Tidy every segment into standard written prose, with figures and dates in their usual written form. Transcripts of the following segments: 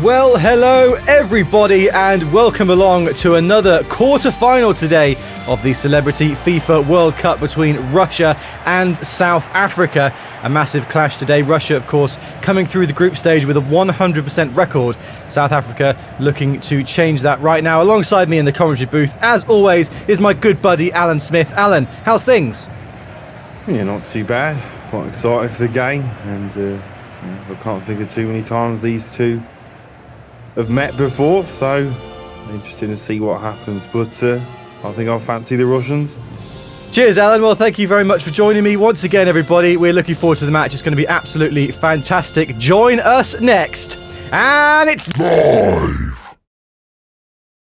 Well, hello everybody and welcome along to another quarter-final today of the Celebrity FIFA World Cup between Russia and South Africa. A massive clash today. Russia, of course, coming through the group stage with a 100% record. South Africa looking to change that right now. Alongside me in the commentary booth, as always, is my good buddy Alan Smith. Alan, how's things? Yeah, not too bad. Quite excited for the game, and I can't think of too many times these two have met before, so interesting to see what happens, but I think I'll fancy the Russians. Cheers, Alan. Well, thank you very much for joining me once again, everybody. We're looking forward to the match. It's going to be absolutely fantastic. Join us next, and it's live.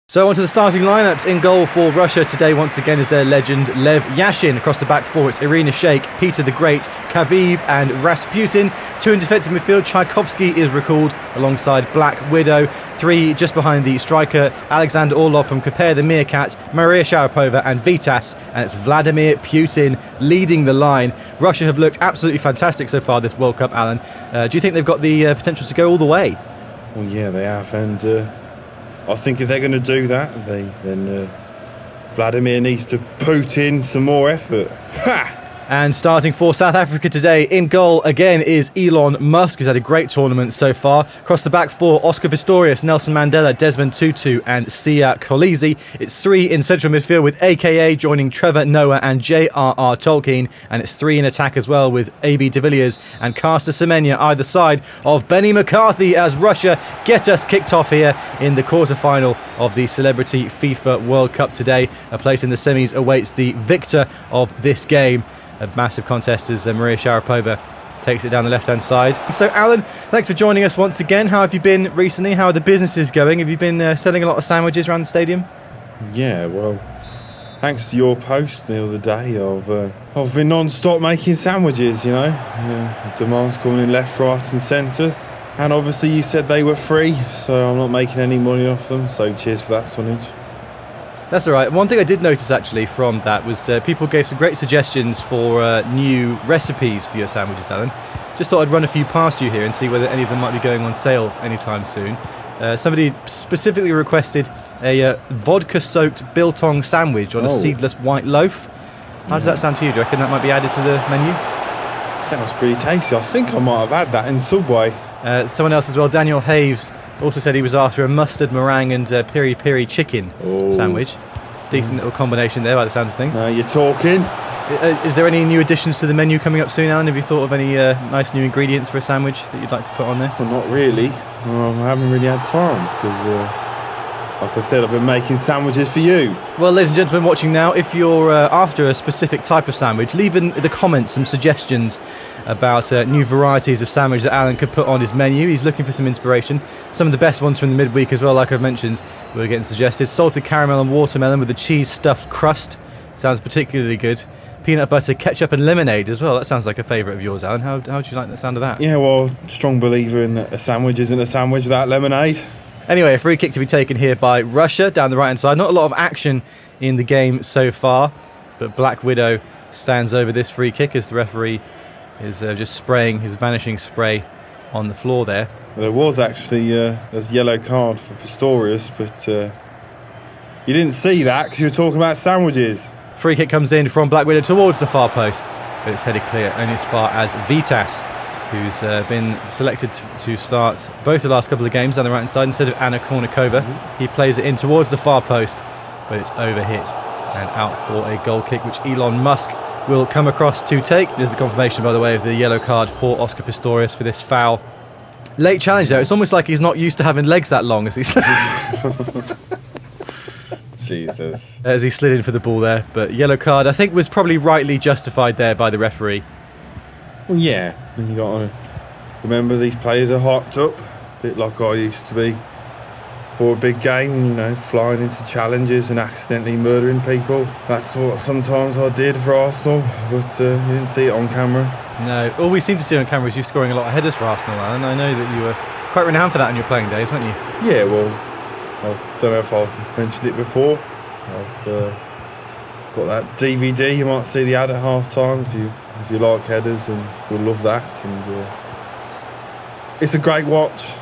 So on to the starting lineups. In goal for Russia today once again is their legend Lev Yashin. Across the back four it's Irina Shayk, Peter the Great, Khabib and Rasputin. Two in defensive midfield, Tchaikovsky is recalled alongside Black Widow. Three just behind the striker, Alexander Orlov from Kapare the Meerkat, Maria Sharapova and Vitas. And it's Vladimir Putin leading the line. Russia have looked absolutely fantastic so far this World Cup, Alan. Do you think they've got the potential to go all the way? Well, yeah, they have, and I think if they're going to do that, then Vladimir needs to put in some more effort. Ha! And starting for South Africa today, in goal again is Elon Musk, who's had a great tournament so far. Across the back four, Oscar Pistorius, Nelson Mandela, Desmond Tutu and Sia Kolisi. It's three in central midfield with AKA joining Trevor Noah and J.R.R. Tolkien. And it's three in attack as well with A.B. de Villiers and Caster Semenya either side of Benny McCarthy as Russia get us kicked off here in the quarter-final of the Celebrity FIFA World Cup today. A place in the semis awaits the victor of this game. A massive contest as Maria Sharapova takes it down the left-hand side. So, Alan, thanks for joining us once again. How have you been recently? How are the businesses going? Have you been selling a lot of sandwiches around the stadium? Yeah, well, thanks to your post the other day, I've been non-stop making sandwiches, you know. Demands coming in left, right and centre. And obviously you said they were free, so I'm not making any money off them, so cheers for that, Sonage. That's all right. One thing I did notice actually from that was people gave some great suggestions for new recipes for your sandwiches, Alan. Just thought I'd run a few past you here and see whether any of them might be going on sale anytime soon. Somebody specifically requested a vodka-soaked biltong sandwich on a seedless white loaf. How does that sound to you? Do you reckon that might be added to the menu? Sounds pretty tasty. I think I might have had that in Subway. Someone else as well, Daniel Haves, also said he was after a mustard meringue and peri-peri chicken sandwich. Decent little combination there by the sounds of things. Now you're talking. Is there any new additions to the menu coming up soon, Alan? Have you thought of any nice new ingredients for a sandwich that you'd like to put on there? Well, not really. I haven't really had time because, like I said, I've been making sandwiches for you. Well, ladies and gentlemen watching now, if you're after a specific type of sandwich, leave in the comments some suggestions about new varieties of sandwich that Alan could put on his menu. He's looking for some inspiration. Some of the best ones from the midweek as well, like I've mentioned, were getting suggested. Salted caramel and watermelon with a cheese-stuffed crust. Sounds particularly good. Peanut butter, ketchup and lemonade as well. That sounds like a favourite of yours, Alan. How do you like the sound of that? Yeah, well, strong believer in that a sandwich isn't a sandwich without lemonade. Anyway, a free kick to be taken here by Russia down the right-hand side. Not a lot of action in the game so far, but Black Widow stands over this free kick as the referee is just spraying his vanishing spray on the floor there. Well, there was actually a yellow card for Pistorius, but you didn't see that because you were talking about sandwiches. Free kick comes in from Black Widow towards the far post, but it's headed clear only as far as Vitas, who's been selected to start both the last couple of games down the right-hand side instead of Anna Kournikova. He plays it in towards the far post, but it's overhit and out for a goal kick, which Elon Musk will come across to take. There's the confirmation, by the way, of the yellow card for Oscar Pistorius for this foul. Late challenge, though. It's almost like he's not used to having legs that long as he's... Jesus. As he slid in for the ball there. But yellow card, I think, was probably rightly justified there by the referee. Well, yeah, and you got to remember these players are hyped up, a bit like I used to be for a big game, you know, flying into challenges and accidentally murdering people. That's what sometimes I did for Arsenal, but you didn't see it on camera. No, all we seem to see on camera is you scoring a lot of headers for Arsenal, Alan. I know that you were quite renowned for that in your playing days, weren't you? Yeah, well, I don't know if I've mentioned it before. I've got that DVD, you might see the ad at half-time if you like headers, and you'll love that. And it's a great watch.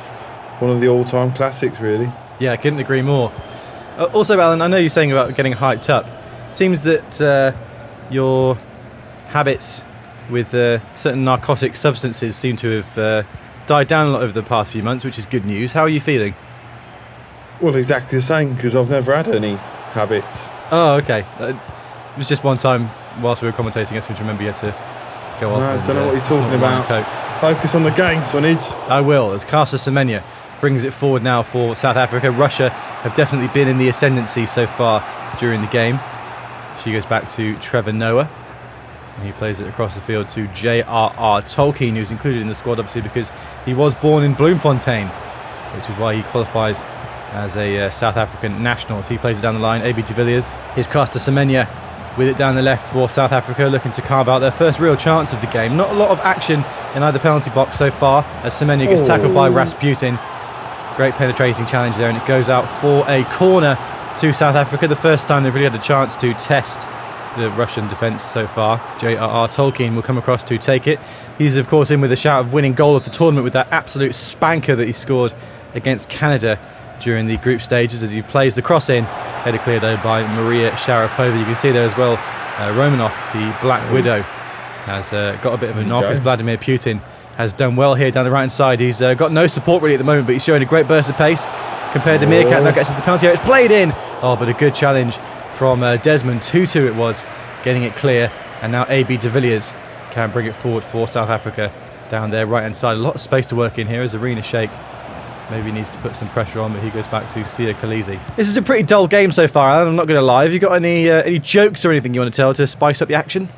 one of the all-time classics, really. Yeah, I couldn't agree more. Also, Alan, I know you're saying about getting hyped up. Seems that your habits with certain narcotic substances seem to have died down a lot over the past few months, which is good news. How are you feeling? Well, exactly the same, because I've never had any habits. Oh, okay. It was just one time whilst we were commentating, I seem to remember you had to go off. No, I don't know what you're snort talking a line about. of coke. Focus on the game, Sonage. I will, as Caster Semenya brings it forward now for South Africa. Russia have definitely been in the ascendancy so far during the game. She goes back to Trevor Noah, and he plays it across the field to J.R.R. Tolkien, who's included in the squad obviously because he was born in Bloemfontein, which is why he qualifies as a South African national. So he plays it down the line. AB de Villiers. Here's Caster Semenya with it down the left for South Africa, looking to carve out their first real chance of the game. Not a lot of action in either penalty box so far, as Semenya gets tackled by Rasputin. Great penetrating challenge there, and it goes out for a corner to South Africa. The first time they've really had a chance to test the Russian defence so far. J.R.R. Tolkien will come across to take it. He's of course in with a shout of winning goal of the tournament with that absolute spanker that he scored against Canada during the group stages, as he plays the cross in. Header cleared though by Maria Sharapova. You can see there as well Romanov, the Black Widow, has got a bit of a knock, as Vladimir Putin has done well here down the right hand side. He's got no support really at the moment, but he's showing a great burst of pace compared to Meerkat. Now gets to the penalty area. It's played in. Oh, but a good challenge from Desmond Tutu it was, getting it clear. And now AB de Villiers can bring it forward for South Africa down there right hand side. A lot of space to work in here as Arena Sheikh maybe needs to put some pressure on, but he goes back to Sia Khaleesi. This is a pretty dull game so far, Alan, I'm not going to lie. Have you got any jokes or anything you want to tell to spice up the action?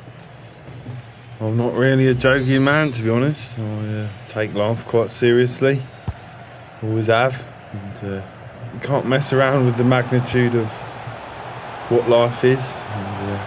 I'm not really a joking man, to be honest. I take life quite seriously. Always have. And, you can't mess around with the magnitude of what life is. And,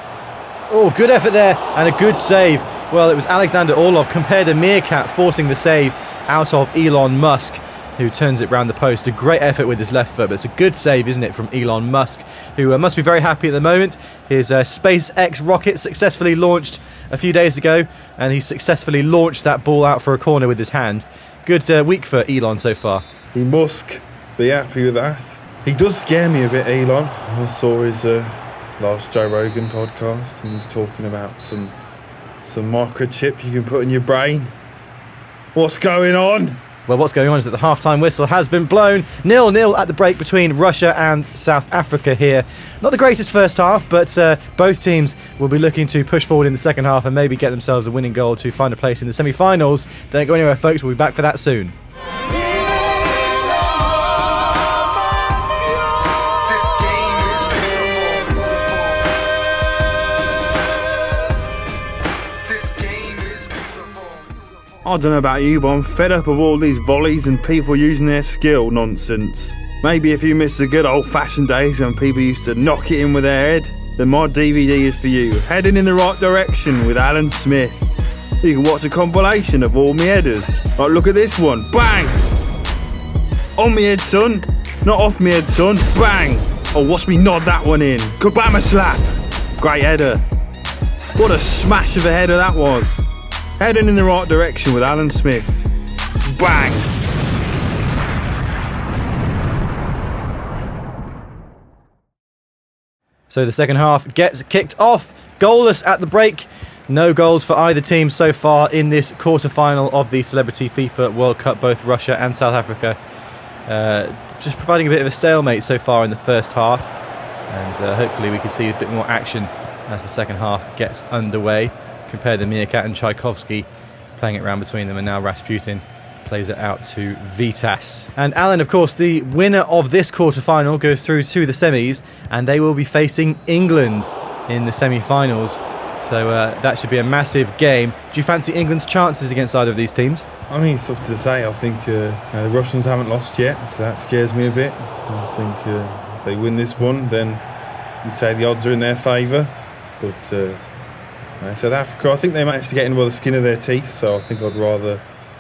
oh, good effort there and a good save. Well, it was Alexander Orlov compared to Meerkat forcing the save out of Elon Musk, who turns it round the post. A great effort with his left foot, but it's a good save, isn't it, from Elon Musk, who must be very happy at the moment. His SpaceX rocket successfully launched a few days ago, and he successfully launched that ball out for a corner with his hand. Good week for Elon so far. he must be happy with that. He does scare me a bit, Elon. I saw his last Joe Rogan podcast, and he's talking about some microchip you can put in your brain. What's going on? Well, what's going on is that the half-time whistle has been blown. 0-0 at the break between Russia and South Africa here. Not the greatest first half, but both teams will be looking to push forward in the second half and maybe get themselves a winning goal to find a place in the semi-finals. Don't go anywhere, folks. We'll be back for that soon. I don't know about you, but I'm fed up of all these volleys and people using their skill nonsense. Maybe if you miss the good old-fashioned days when people used to knock it in with their head, then my DVD is for you. Heading in the right direction with Alan Smith. You can watch a compilation of all my headers. Like, look at this one. Bang! On me head, son. Not off me head, son. Bang! Oh, watch me nod that one in. Kabama slap. Great header. What a smash of a header that was. Heading in the right direction with Alan Smith. Bang! So the second half gets kicked off. Goalless at the break. No goals for either team so far in this quarter-final of the Celebrity FIFA World Cup, both Russia and South Africa. Just providing a bit of a stalemate so far in the first half. And hopefully we can see a bit more action as the second half gets underway. Compare the Meerkat and Tchaikovsky playing it round between them, and now Rasputin plays it out to Vitas. And Alan, of course, the winner of this quarter-final goes through to the semis, and they will be facing England in the semi-finals. So that should be a massive game. Do you fancy England's chances against either of these teams? I mean, it's tough to say. I think the Russians haven't lost yet, so that scares me a bit. I think if they win this one, then you say the odds are in their favour. But South Africa, I think they managed to get in by the skin of their teeth, so I think I'd rather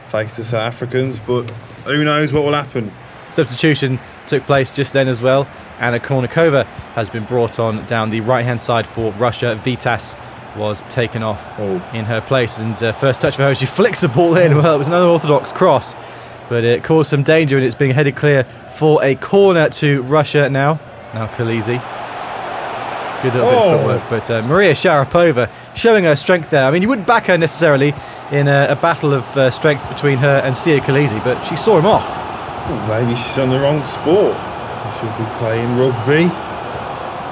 face the South Africans, but who knows what will happen. Substitution Took place just then as well, and a Kornikova has been brought on down the right-hand side for Russia. Vitas was taken off in her place, and first touch for her, she flicks the ball in. Well, it was an unorthodox cross, but it caused some danger and it's being headed clear for a corner to Russia now. Now Khaleesi. Good little bit of footwork, but Maria Sharapova showing her strength there. I mean, you wouldn't back her necessarily in a battle of strength between her and Sia Khaleesi, but she saw him off. Well, maybe she's on the wrong sport. She should be playing rugby.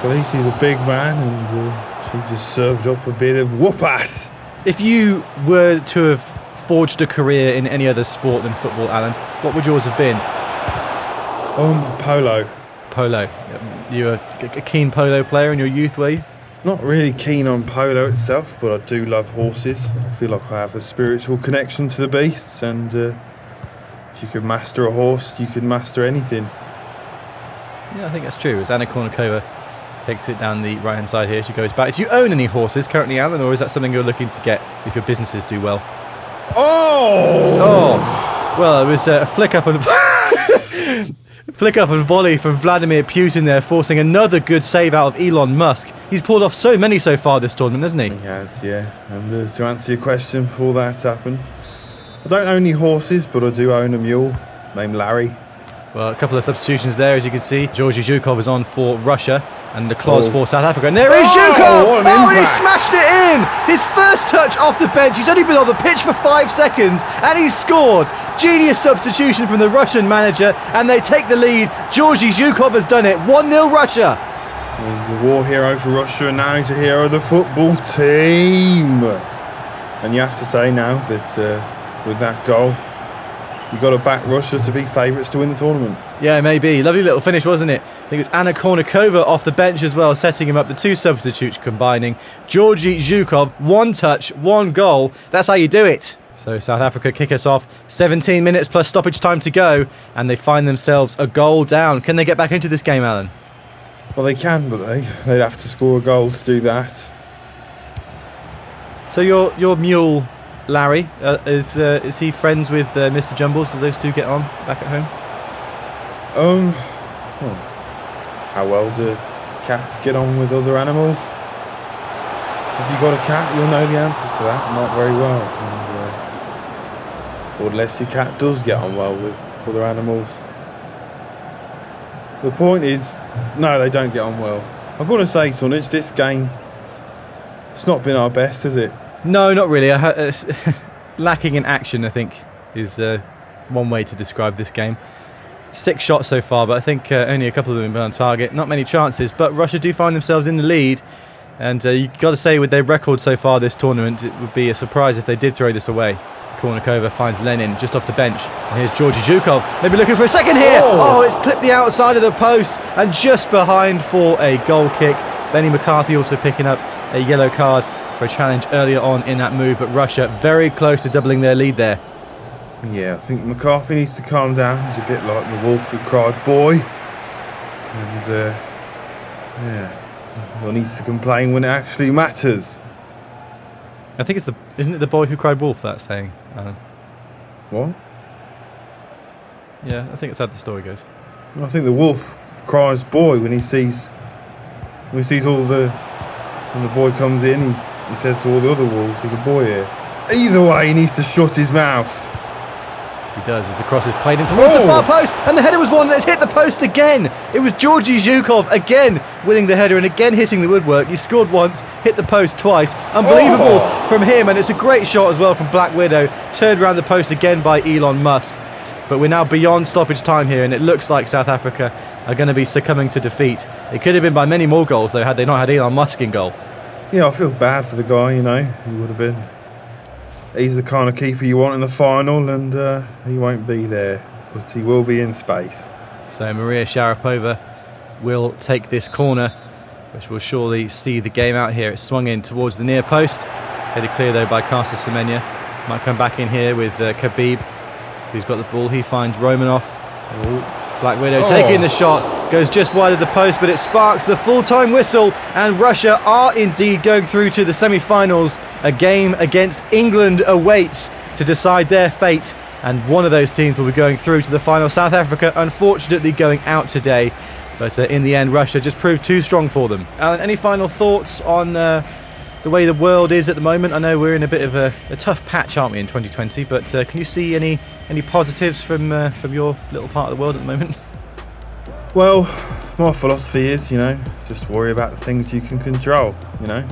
Khaleesi's a big man and she just served up a bit of whoop-ass. If you were to have forged a career in any other sport than football, Alan, what would yours have been? Polo. Polo. You were a keen polo player in your youth, were you? Not really keen on polo itself, but I do love horses. I feel like I have a spiritual connection to the beasts, and if you could master a horse, you could master anything. Yeah, I think that's true. As Anna Kournikova takes it down the right-hand side here, she goes back. Do you own any horses currently, Alan, or is that something you're looking to get if your businesses do well? Oh! Well, it was a flick up and volley from Vladimir Putin there, forcing another good save out of Elon Musk. He's pulled off so many so far this tournament, hasn't he? He has, yeah. And to answer your question before that happened, I don't own any horses, but I do own a mule named Larry. Well, a couple of substitutions there, as you can see. Georgy Zhukov is on for Russia, and the clause for South Africa. And there is Zhukov! And he smashed it in! His first touch off the bench. He's only been on the pitch for 5 seconds, and he's scored. Genius substitution from the Russian manager, and they take the lead. Georgy Zhukov has done it. 1-0 Russia. He's a war hero for Russia, and now he's a hero of the football team. And you have to say now that with that goal, you've got to back Russia to be favourites to win the tournament. Yeah, maybe. Lovely little finish, wasn't it? I think it's Anna Kournikova off the bench as well, setting him up. The two substitutes combining. Georgy Zhukov, 1 touch, 1 goal. That's how you do it. So South Africa kick us off. 17 minutes plus stoppage time to go, and they find themselves a goal down. Can they get back into this game, Alan? Well, they can, but they'd have to score a goal to do that. So your mule, Larry, is he friends with Mr. Jumbles? Do those two get on back at home? How well do cats get on with other animals? If you've got a cat, you'll know the answer to that. Not very well. Or unless your cat does get on well with other animals. The point is, no, they don't get on well. I've got to say, Sonage, this game, it's not been our best, has it? No, not really. Lacking in action, I think, is one way to describe this game. 6 shots so far, but I think only a couple of them have been on target. Not many chances, but Russia do find themselves in the lead. And you've got to say, with their record so far this tournament, it would be a surprise if they did throw this away. Kournikova finds Lenin just off the bench. And here's Georgy Zhukov, maybe looking for a second here. Oh, it's clipped the outside of the post and just behind for a goal kick. Benny McCarthy also picking up a yellow card for a challenge earlier on in that move, but Russia very close to doubling their lead there. Yeah, I think McCarthy needs to calm down. He's a bit like the wolf who cried boy. And, he needs to complain when it actually matters. I think isn't it the boy who cried wolf, that saying, Alan? What? Yeah, I think that's how the story goes. I think the wolf cries boy when he sees all the... When the boy comes in, he says to all the other wolves, there's a boy here. Either way, he needs to shut his mouth. He does, as the cross is played in towards the far post, and the header was won, and it's hit the post again. It was Georgy Zhukov again winning the header and again hitting the woodwork. He scored once, hit the post twice. Unbelievable from him, and it's a great shot as well from Black Widow. Turned around the post again by Elon Musk. But we're now beyond stoppage time here, and it looks like South Africa are going to be succumbing to defeat. It could have been by many more goals, though, had they not had Elon Musk in goal. Yeah, I feel bad for the guy, you know. He would have been... He's the kind of keeper you want in the final, and he won't be there, but he will be in space. So Maria Sharapova will take this corner, which will surely see the game out here. It's swung in towards the near post. Headed clear, though, by Caster Semenya. Might come back in here with Khabib, who's got the ball. He finds Romanov. Black Widow taking the shot, goes just wide of the post, but it sparks the full-time whistle, and Russia are indeed going through to the semi-finals. A game against England awaits to decide their fate, and one of those teams will be going through to the final. South Africa, unfortunately, going out today, but in the end, Russia just proved too strong for them. Alan, any final thoughts on the way the world is at the moment. I know we're in a bit of a tough patch, aren't we, in 2020? But can you see any positives from your little part of the world at the moment? Well, my philosophy is, you know, just worry about the things you can control, you know.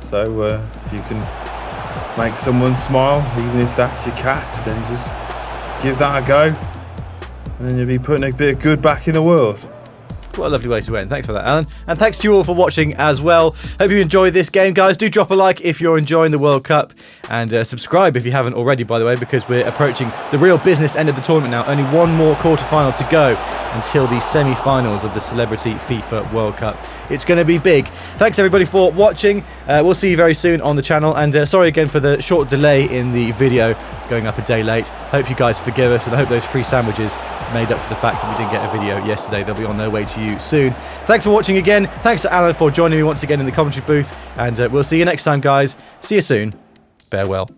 So if you can make someone smile, even if that's your cat, then just give that a go, and then you'll be putting a bit of good back in the world. What a lovely way to end. Thanks for that, Alan. And thanks to you all for watching as well. Hope you enjoyed this game, guys. Do drop a like if you're enjoying the World Cup. And subscribe if you haven't already, by the way, because we're approaching the real business end of the tournament now. Only one more quarter-final to go until the semi-finals of the Celebrity FIFA World Cup. It's going to be big. Thanks, everybody, for watching. We'll see you very soon on the channel. And sorry again for the short delay in the video, going up a day late. Hope you guys forgive us, and I hope those free sandwiches made up for the fact that we didn't get a video yesterday. They'll be on their way to you soon. Thanks for watching again. Thanks to Alan for joining me once again in the commentary booth. And we'll see you next time, guys. See you soon. Farewell.